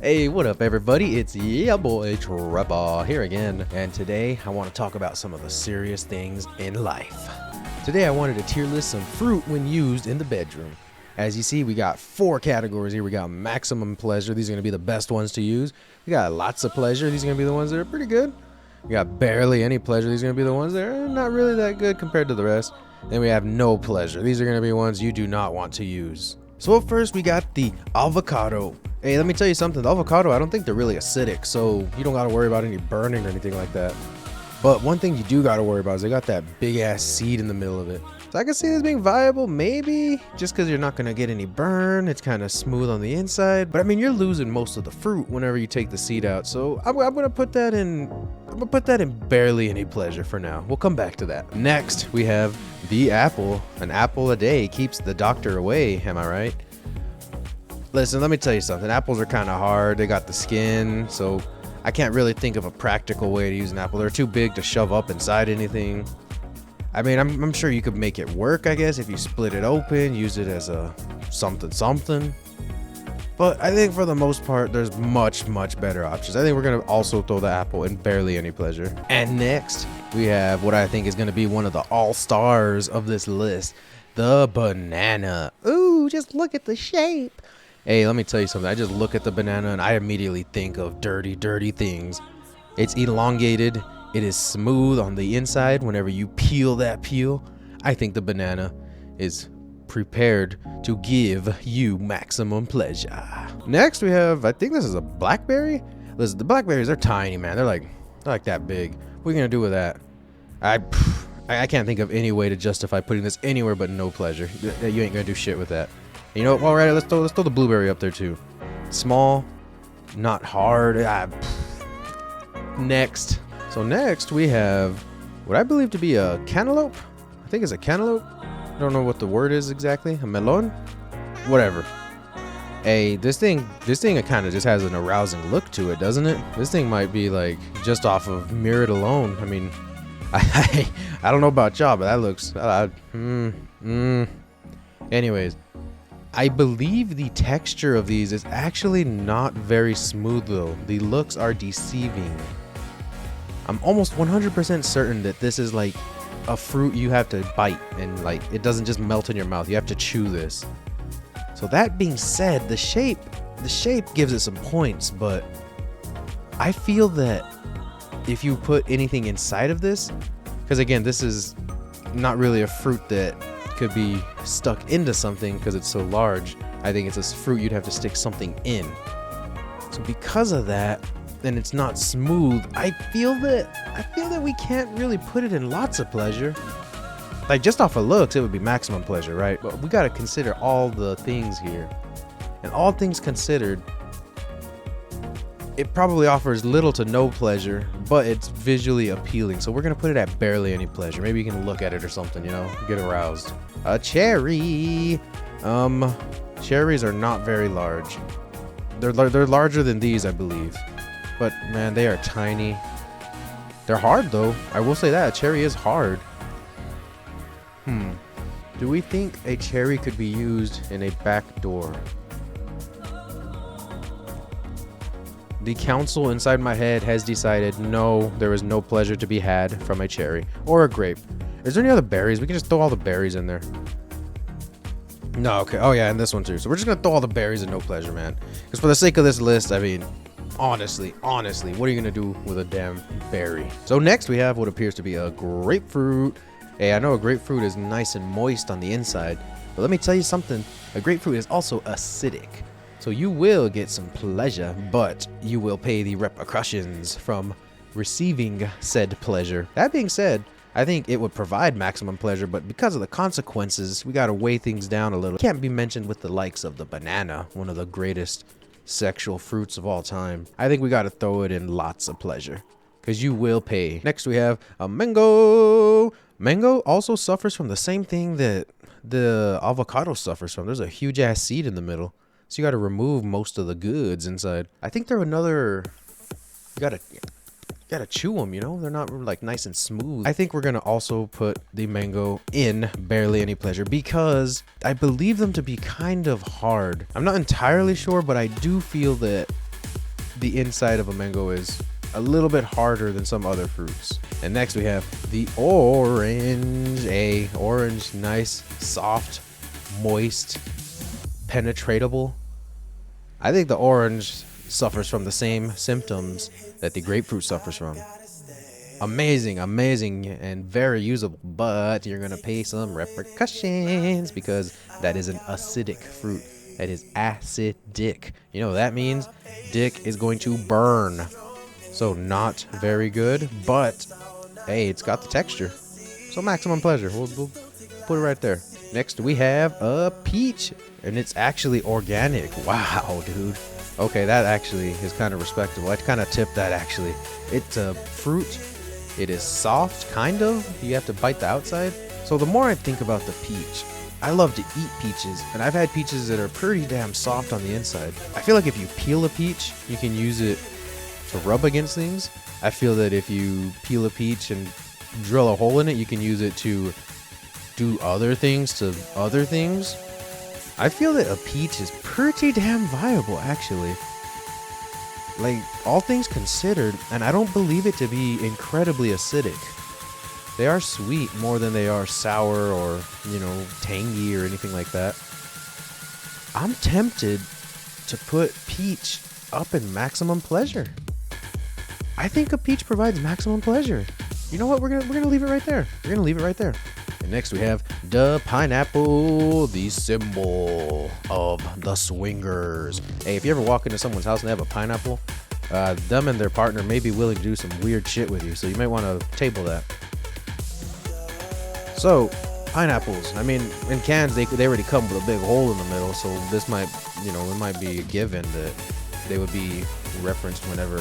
Hey, what up everybody? It's yeah boy Trevor here again, and today I want to talk about some of the serious things in life. Today I wanted to tier list some fruit when used in the bedroom. As you see, we got 4 categories here. We got maximum pleasure. These are going to be the best ones to use. We got lots of pleasure. These are going to be the ones that are pretty good. We got barely any pleasure. These are going to be the ones that are not really that good compared to the rest. Then we have no pleasure. These are going to be ones you do not want to use. So up first, we got the avocado. Hey, let me tell you something. The avocado, I don't think they're really acidic, so you don't got to worry about any burning or anything like that. But one thing you do got to worry about is they got that big ass seed in the middle of it. So I can see this being viable, maybe, just because you're not going to get any burn. It's kind of smooth on the inside. But I mean, you're losing most of the fruit whenever you take the seed out. So I'm going to put that in. I'm going to put that in barely any pleasure for now. We'll come back to that. Next, we have the apple. An apple a day keeps the doctor away. Am I right? Listen, let me tell you something. Apples are kind of hard. They got the skin, so I can't really think of a practical way to use an apple. They're too big to shove up inside anything. I mean, I'm sure you could make it work, I guess, if you split it open, use it as a something. But I think for the most part, there's much better options. I think we're going to also throw the apple in barely any pleasure. And next, we have what I think is going to be one of the all-stars of this list, the banana. Ooh, just look at the shape. Hey, let me tell you something. I just look at the banana and I immediately think of dirty things. It's elongated. It is smooth on the inside whenever you peel that peel. I think the banana is prepared to give you maximum pleasure. Next, we have, I think this is a blackberry. Listen, the blackberries, they're tiny, man. They're like that big. What are you going to do with that? I can't think of any way to justify putting this anywhere but no pleasure. You ain't going to do shit with that. You know, all right, let's throw the blueberry up there too. Small, not hard. Next. So next we have what I believe to be a cantaloupe. I think it's a cantaloupe. I don't know what the word is exactly. A melon? Whatever. Hey, this thing kind of just has an arousing look to it, doesn't it? This thing might be like just off of merit alone. I mean, I don't know about y'all, but that looks Anyways, I believe the texture of these is actually not very smooth though. The looks are deceiving. I'm almost 100% certain that this is like a fruit you have to bite and like it doesn't just melt in your mouth. You have to chew this. So that being said, the shape gives it some points, but I feel that if you put anything inside of this, because again, this is not really a fruit that could be stuck into something because it's so large. I think it's a fruit you'd have to stick something in. So because of that, and it's not smooth, I feel that we can't really put it in lots of pleasure. Like just off of looks, it would be maximum pleasure, right? But we got to consider all the things here. And all things considered, it probably offers little to no pleasure, but it's visually appealing. So we're going to put it at barely any pleasure. Maybe you can look at it or something, you know, get aroused. A cherry. Cherries are not very large. They're larger than these, I believe. But man, they are tiny. They're hard though. I will say that a cherry is hard. Do we think a cherry could be used in a back door? The council inside my head has decided no, there is no pleasure to be had from a cherry or a grape. Is there any other berries? We can just throw all the berries in there. No, okay. Oh yeah, and this one too. So we're just gonna throw all the berries and no pleasure, man. Because for the sake of this list, I mean, honestly, what are you gonna do with a damn berry? So next we have what appears to be a grapefruit. Hey, I know a grapefruit is nice and moist on the inside, but let me tell you something. A grapefruit is also acidic. So you will get some pleasure, but you will pay the repercussions from receiving said pleasure. That being said, I think it would provide maximum pleasure, but because of the consequences, we gotta weigh things down a little. It can't be mentioned with the likes of the banana, one of the greatest sexual fruits of all time. I think we gotta throw it in lots of pleasure, because you will pay. Next we have a mango. Mango also suffers from the same thing that the avocado suffers from. There's a huge ass seed in the middle. So you got to remove most of the goods inside. I think they're another, you gotta chew them, you know? They're not like nice and smooth. I think we're gonna also put the mango in barely any pleasure because I believe them to be kind of hard. I'm not entirely sure, but I do feel that the inside of a mango is a little bit harder than some other fruits. And next we have the orange. Orange, nice, soft, moist, penetratable. I think the orange suffers from the same symptoms that the grapefruit suffers from. Amazing, and very usable, but you're gonna pay some repercussions because that is an acidic fruit. That is acidic. You know what that means? Dick is going to burn. So not very good, but hey, it's got the texture. So maximum pleasure. We'll put it right there. Next we have a peach, and it's actually organic. Wow, dude. Okay, that actually is kind of respectable. I'd kind of tip that actually. It's a fruit. It is soft, kind of. You have to bite the outside. So the more I think about the peach, I love to eat peaches, and I've had peaches that are pretty damn soft on the inside. I feel like if you peel a peach, you can use it to rub against things. I feel that if you peel a peach and drill a hole in it, you can use it to do other things to other things. I feel that a peach is pretty damn viable, actually. Like, all things considered, and I don't believe it to be incredibly acidic. They are sweet more than they are sour or, you know, tangy or anything like that. I'm tempted to put peach up in maximum pleasure. I think a peach provides maximum pleasure. You know what? We're gonna leave it right there. We're gonna leave it right there. And next we have the pineapple, the symbol of the swingers. Hey, if you ever walk into someone's house and they have a pineapple, them and their partner may be willing to do some weird shit with you, so you might want to table that. So, pineapples. I mean, in cans they already come with a big hole in the middle, so this might, you know, it might be a given that they would be referenced whenever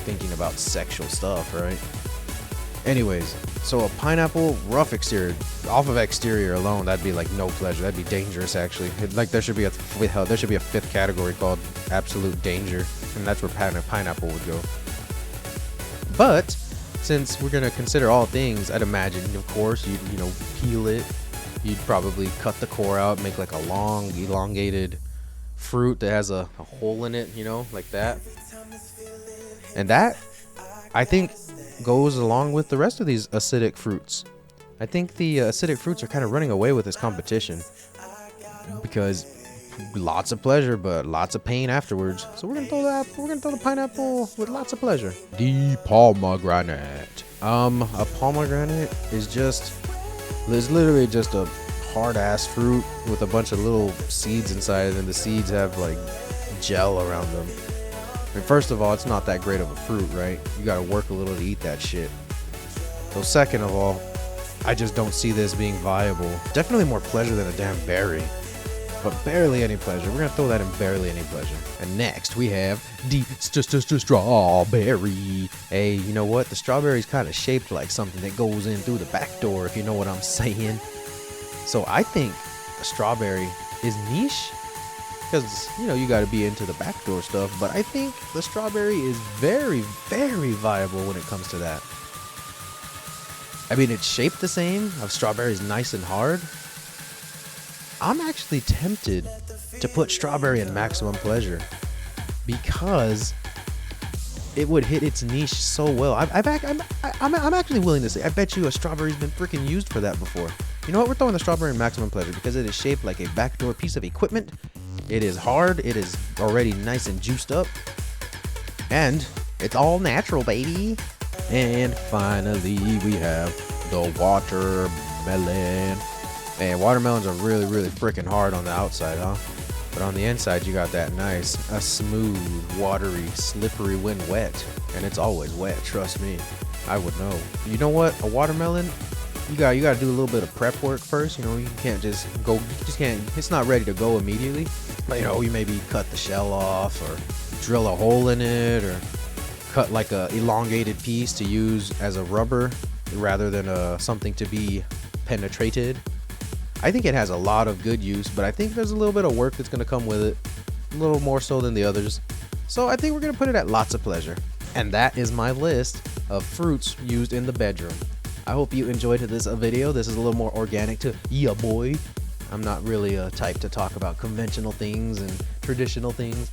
thinking about sexual stuff, right? Anyways, so a pineapple, rough exterior. Off of exterior alone, that'd be like no pleasure. That'd be dangerous, actually. Like there should be a fifth category called absolute danger, and that's where pineapple would go. But since we're gonna consider all things, I'd imagine, of course, you'd peel it. You'd probably cut the core out, make like a long, elongated fruit that has a hole in it, you know, like that. And that, I think, goes along with the rest of these acidic fruits. I think the acidic fruits are kind of running away with this competition because lots of pleasure, but lots of pain afterwards. So we're gonna throw the pineapple with lots of pleasure. The pomegranate. A pomegranate is literally just a hard ass fruit with a bunch of little seeds inside, and the seeds have like gel around them. I mean, first of all, it's not that great of a fruit, right? You gotta work a little to eat that shit. So second of all, I just don't see this being viable. Definitely more pleasure than a damn berry, but barely any pleasure. We're gonna throw that in barely any pleasure. And next we have the strawberry. Hey, you know what? The strawberry's kind of shaped like something that goes in through the back door, if you know what I'm saying. So I think the strawberry is niche, because, you know, you got to be into the backdoor stuff, but I think the strawberry is very, very viable when it comes to that. I mean, it's shaped the same. Strawberry is nice and hard. I'm actually tempted to put strawberry in maximum pleasure because it would hit its niche so well. I'm actually willing to say, I bet you a strawberry's been freaking used for that before. You know what? We're throwing the strawberry in maximum pleasure because it is shaped like a backdoor piece of equipment. It is hard, it is already nice and juiced up, and it's all natural, baby. And finally, we have the watermelon. Man, watermelons are really, really freaking hard on the outside, huh? But on the inside, you got that nice, a smooth, watery, slippery when wet. And it's always wet, trust me. I would know. You know what? A watermelon, you got to do a little bit of prep work first. You know, you can't just go, it's not ready to go immediately. But, you know, you maybe cut the shell off or drill a hole in it or cut like a elongated piece to use as a rubber rather than something to be penetrated. I think it has a lot of good use, but I think there's a little bit of work that's going to come with it, a little more so than the others. So I think we're going to put it at lots of pleasure. And that is my list of fruits used in the bedroom. I hope you enjoyed this video. This is a little more organic to ya boy. I'm not really a type to talk about conventional things and traditional things.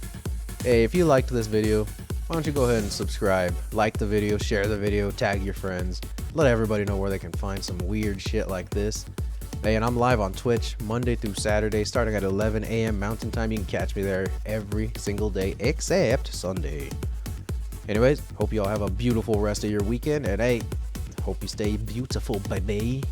Hey, if you liked this video, why don't you go ahead and subscribe, like the video, share the video, tag your friends, let everybody know where they can find some weird shit like this. Hey, and I'm live on Twitch Monday through Saturday starting at 11 a.m. Mountain Time. You can catch me there every single day except Sunday. Anyways, hope you all have a beautiful rest of your weekend, and hey, hope you stay beautiful, baby.